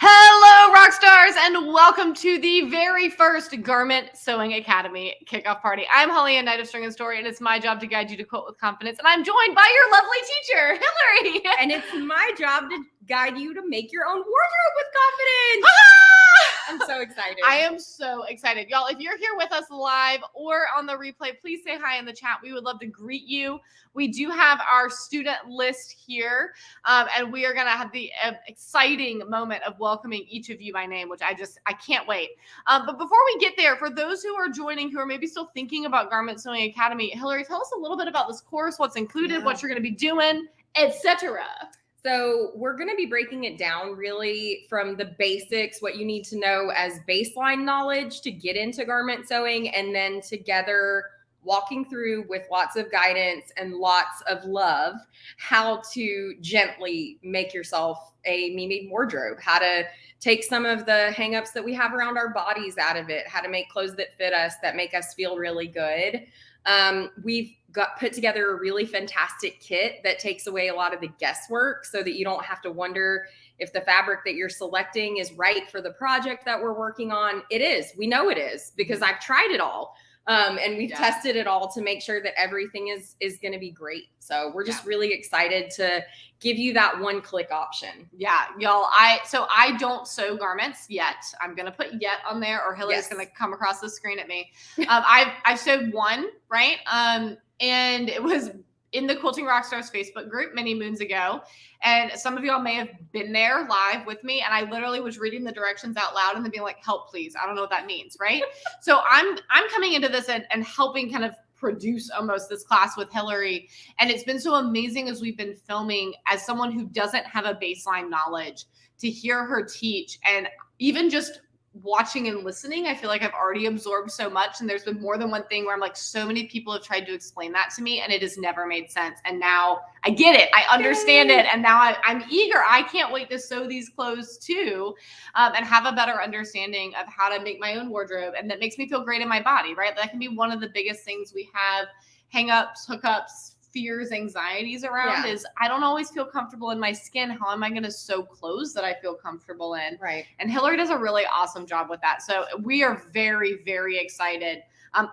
Hello, rock stars, and welcome to the very first Garment Sewing Academy kickoff party. I'm Holly, a Knight of String and Story, and it's my job to guide you to quote with confidence. And I'm joined by your lovely teacher, Hillary. And it's my job to guide you to make your own wardrobe with confidence. I'm so excited. I am so excited. Y'all, if you're here with us live or on the replay, please say hi in the chat. We would love to greet you. We do have our student list here, and we are going to have the exciting moment of welcoming each of you by name, which I can't wait. But before we get there, for those who are joining, who are maybe still thinking about Garment Sewing Academy, Hillary, tell us a little bit about this course, what's included, what you're going to be doing, etc. So we're going to be breaking it down really from the basics, what you need to know as baseline knowledge to get into garment sewing, and then together walking through with lots of guidance and lots of love, how to gently make yourself a me-made wardrobe, how to take some of the hangups that we have around our bodies out of it, how to make clothes that fit us, that make us feel really good. We've put together a really fantastic kit that takes away a lot of the guesswork so that you don't have to wonder if the fabric that you're selecting is right for the project that we're working on. It is. We know it is because I've tried it all. And we've tested it all to make sure that everything is going to be great. So we're just really excited to give you that one-click option. Yeah, y'all. I don't sew garments yet. I'm going to put yet on there, or Hillary's going to come across the screen at me. I've sewed one, right? And it was in the Quilting Rockstars Facebook group many moons ago. And some of y'all may have been there live with me. And I literally was reading the directions out loud and then being like, help, please. I don't know what that means, right? So I'm coming into this and helping kind of produce almost this class with Hillary. And it's been so amazing as we've been filming, as someone who doesn't have a baseline knowledge, to hear her teach. And even just watching and listening, I feel like I've already absorbed so much. And there's been more than one thing where I'm like, so many people have tried to explain that to me and it has never made sense. And now I get it. I understand it. And now I'm eager. I can't wait to sew these clothes too, and have a better understanding of how to make my own wardrobe. And that makes me feel great in my body, right? That can be one of the biggest things we have hang-ups, hookups, fears, anxieties around is I don't always feel comfortable in my skin. How am I going to sew clothes that I feel comfortable in? Right. And Hillary does a really awesome job with that. So we are very, very excited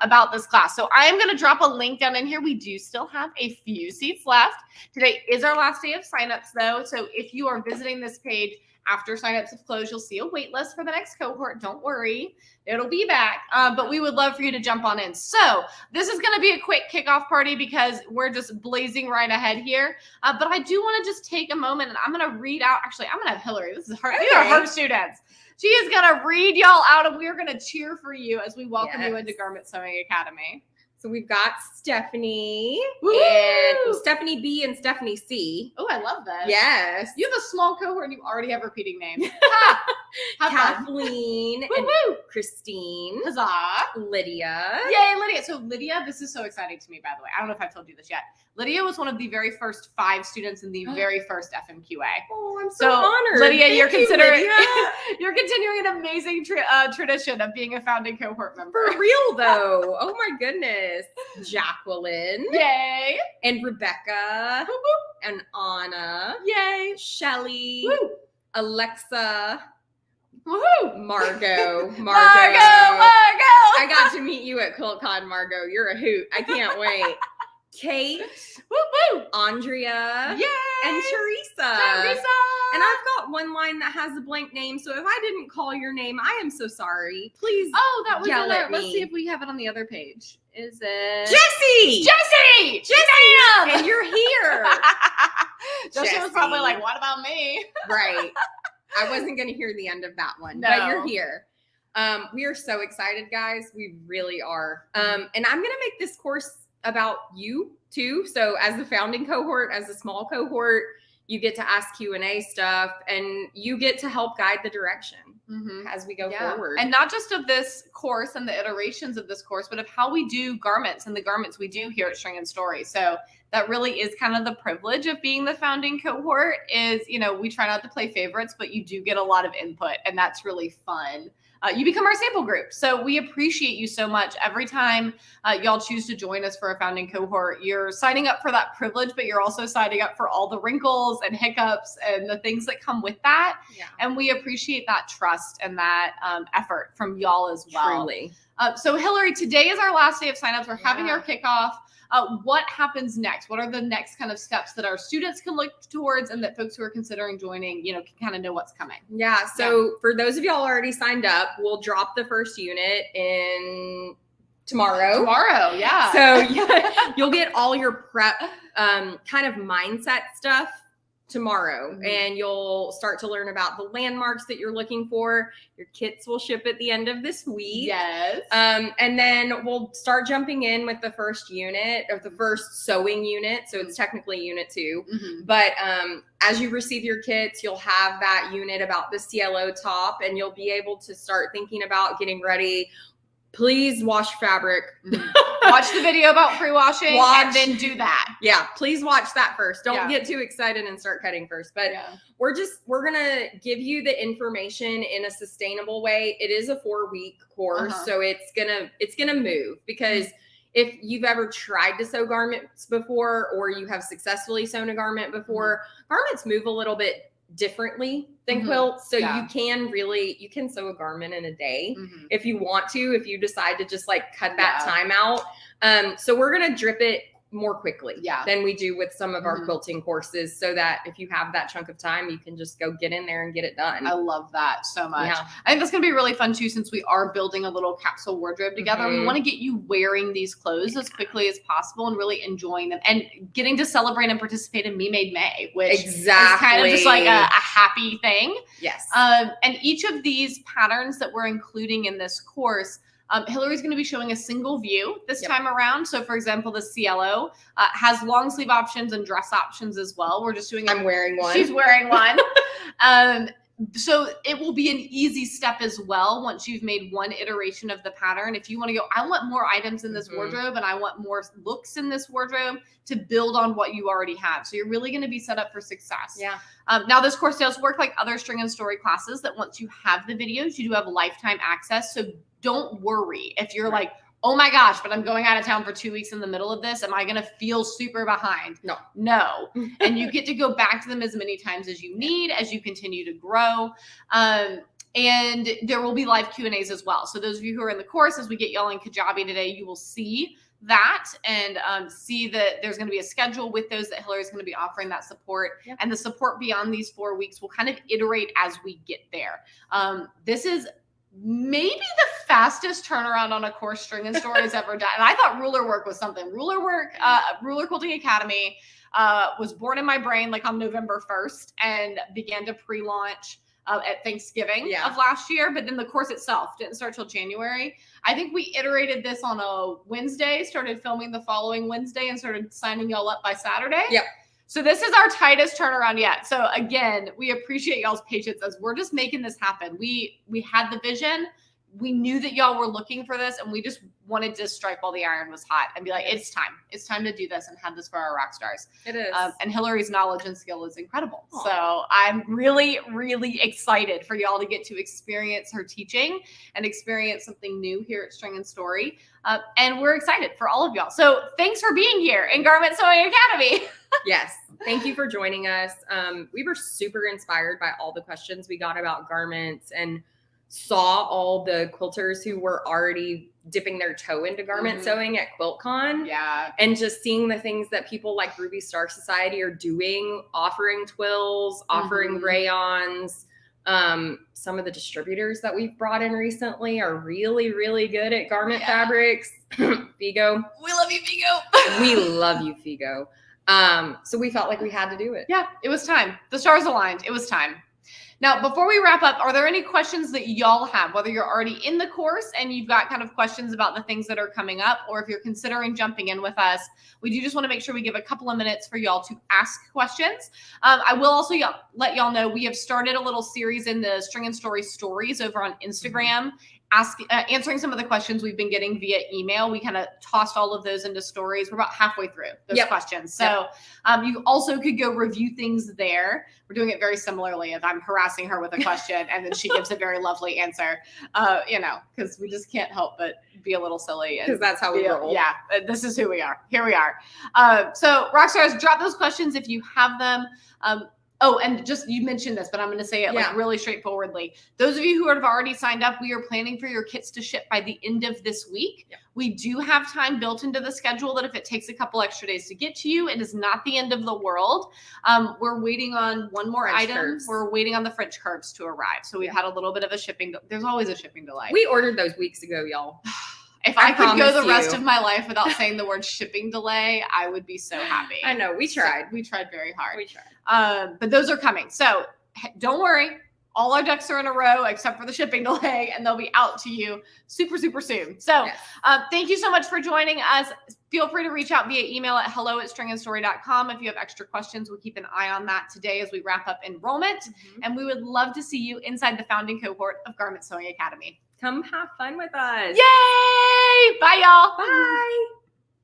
about this class. So I am going to drop a link down in here. We do still have a few seats left. Today is our last day of signups though. So if you are visiting this page after signups have closed, you'll see a wait list for the next cohort. Don't worry, it'll be back. But we would love for you to jump on in. So this is going to be a quick kickoff party because we're just blazing right ahead here. But I do want to just take a moment and I'm going to read out. Actually, I'm going to have Hillary. This is her. These are her students. She is going to read y'all out, and we're going to cheer for you as we welcome you into Garment Sewing Academy. So we've got Stephanie, Woo-hoo! and Stephanie B and Stephanie C. Oh, I love that. Yes. You have a small cohort and you already have repeating names. Kathleen and Christine. Huzzah. Lydia. Yay, Lydia. So Lydia, this is so exciting to me, by the way. I don't know if I've told you this yet. Lydia was one of the very first 5 students in the very first FMQA. Oh, I'm so honored. Lydia, Thank you're you, considering Lydia. you're continuing an amazing tradition of being a founding cohort member. For real, though. Oh, my goodness. Jacqueline. Yay. And Rebecca. Woo, woo. And Anna. Yay. Shelly. Woo. Alexa. Woohoo. Margot. Margot. I got to meet you at QuiltCon, Margot. You're a hoot. I can't wait. Kate, Woo, woo. Andrea, Yay. and Teresa. And I've got one line that has a blank name, so if I didn't call your name, I am so sorry. Please that was yell in there. at Let's me. see if we have it on the other page. Is it Jessie! Jessie! And you're here. Jessie was probably like, what about me? Right. I wasn't going to hear the end of that one, No. but you're here. We are so excited, guys. We really are. And I'm going to make this course about you too. So as the founding cohort, as a small cohort, you get to ask Q&A stuff and you get to help guide the direction as we go forward. And not just of this course and the iterations of this course, but of how we do garments and the garments we do here at String and Story. So that really is kind of the privilege of being the founding cohort is, we try not to play favorites, but you do get a lot of input and that's really fun. you become our sample group. So we appreciate you so much. Every time y'all choose to join us for a founding cohort, you're signing up for that privilege, but you're also signing up for all the wrinkles and hiccups and the things that come with that. Yeah. And we appreciate that trust and that effort from y'all as well. Truly. So Hillary, today is our last day of signups. We're having our kickoff. What happens next? What are the next kind of steps that our students can look towards and that folks who are considering joining, can kind of know what's coming? Yeah. So for those of y'all already signed up, we'll drop the first unit in tomorrow. Yeah. So you'll get all your prep kind of mindset stuff tomorrow, and you'll start to learn about the landmarks that you're looking for. Your kits will ship at the end of this week. Yes. And then we'll start jumping in with the first unit of the first sewing unit. So it's technically unit 2. But as you receive your kits, you'll have that unit about the CLO top, and you'll be able to start thinking about getting ready. Please wash fabric. Watch the video about pre-washing and then do that. Yeah, please watch that first. Don't get too excited and start cutting first. But we're going to give you the information in a sustainable way. It is a 4-week course, so it's going to move, because if you've ever tried to sew garments before, or you have successfully sewn a garment before, garments move a little bit differently than quilts. So you can sew a garment in a day if you want to, if you decide to just like cut that time out. So we're going to drip it more quickly than we do with some of our quilting courses, so that if you have that chunk of time, you can just go get in there and get it done. I love that so much. I think that's going to be really fun too, since we are building a little capsule wardrobe together. We want to get you wearing these clothes as quickly as possible and really enjoying them and getting to celebrate and participate in Me Made May, which is kind of just like a happy thing. Yes. And each of these patterns that we're including in this course, Hillary's going to be showing a single view this time around. So for example, the CLO has long sleeve options and dress options as well. We're just doing I'm wearing one. She's wearing one. So it will be an easy step as well once you've made one iteration of the pattern. If you want to go, I want more items in this wardrobe and I want more looks in this wardrobe, to build on what you already have. So you're really going to be set up for success. Yeah. Now this course does work like other string and story classes, that once you have the videos, you do have lifetime access. So don't worry if you're like, oh my gosh, but I'm going out of town for 2 weeks in the middle of this. Am I going to feel super behind? No. And you get to go back to them as many times as you need, as you continue to grow. And there will be live Q&As as well. So those of you who are in the course, as we get y'all in Kajabi today, you will see that and see that there's going to be a schedule with those, that Hillary's going to be offering that support. And the support beyond these 4 weeks will kind of iterate as we get there. This is maybe the fastest turnaround on a course String and Story has ever done. And I thought Ruler Work was something. Ruler Quilting Academy was born in my brain like on November 1st and began to pre-launch at Thanksgiving of last year. But then the course itself didn't start till January. I think we iterated this on a Wednesday, started filming the following Wednesday, and started signing y'all up by Saturday. So this is our tightest turnaround yet. So again, we appreciate y'all's patience as we're just making this happen. We had the vision. We knew that y'all were looking for this, and we just wanted to strike while the iron was hot and be like, it's time. It's time to do this and have this for our rock stars. It is. And Hillary's knowledge and skill is incredible. Aww. So I'm really, really excited for y'all to get to experience her teaching and experience something new here at String and Story. And we're excited for all of y'all. So thanks for being here in Garment Sewing Academy. Yes. Thank you for joining us. We were super inspired by all the questions we got about garments, and saw all the quilters who were already dipping their toe into garment sewing at QuiltCon. And just seeing the things that people like Ruby Star Society are doing, offering twills, offering rayons. Some of the distributors that we've brought in recently are really, really good at garment fabrics. Figo. We love you, Figo. We love you, Figo. So we felt like we had to do it. Yeah, it was time. The stars aligned. It was time. Now, before we wrap up, are there any questions that y'all have, whether you're already in the course and you've got kind of questions about the things that are coming up, or if you're considering jumping in with us? We do just want to make sure we give a couple of minutes for y'all to ask questions. I will also let y'all know we have started a little series in the String and Story stories over on Instagram. answering some of the questions we've been getting via email. We kind of tossed all of those into stories. We're about halfway through those questions. So you also could go review things there. We're doing it very similarly. If I'm harassing her with a question and then she gives a very lovely answer, because we just can't help but be a little silly. Because that's how we roll. Yeah, this is who we are. Here we are. So Rockstars, drop those questions if you have them. Oh, and just, you mentioned this, but I'm going to say it like really straightforwardly. Those of you who have already signed up, we are planning for your kits to ship by the end of this week. Yeah. We do have time built into the schedule that if it takes a couple extra days to get to you, it is not the end of the world. We're waiting on one more item. Curves. We're waiting on the French curves to arrive. So we've had a little bit of a shipping. There's always a shipping delay. We ordered those weeks ago, y'all. If I could go the rest of my life without saying the word shipping delay, I would be so happy. I know. We tried. So we tried very hard. We tried. But those are coming. So don't worry. All our ducks are in a row except for the shipping delay, and they'll be out to you super, super soon. So thank you so much for joining us. Feel free to reach out via email at hello@stringandstory.com. If you have extra questions, we'll keep an eye on that today as we wrap up enrollment. And we would love to see you inside the founding cohort of Garment Sewing Academy. Come have fun with us. Yay! Bye, y'all. Bye.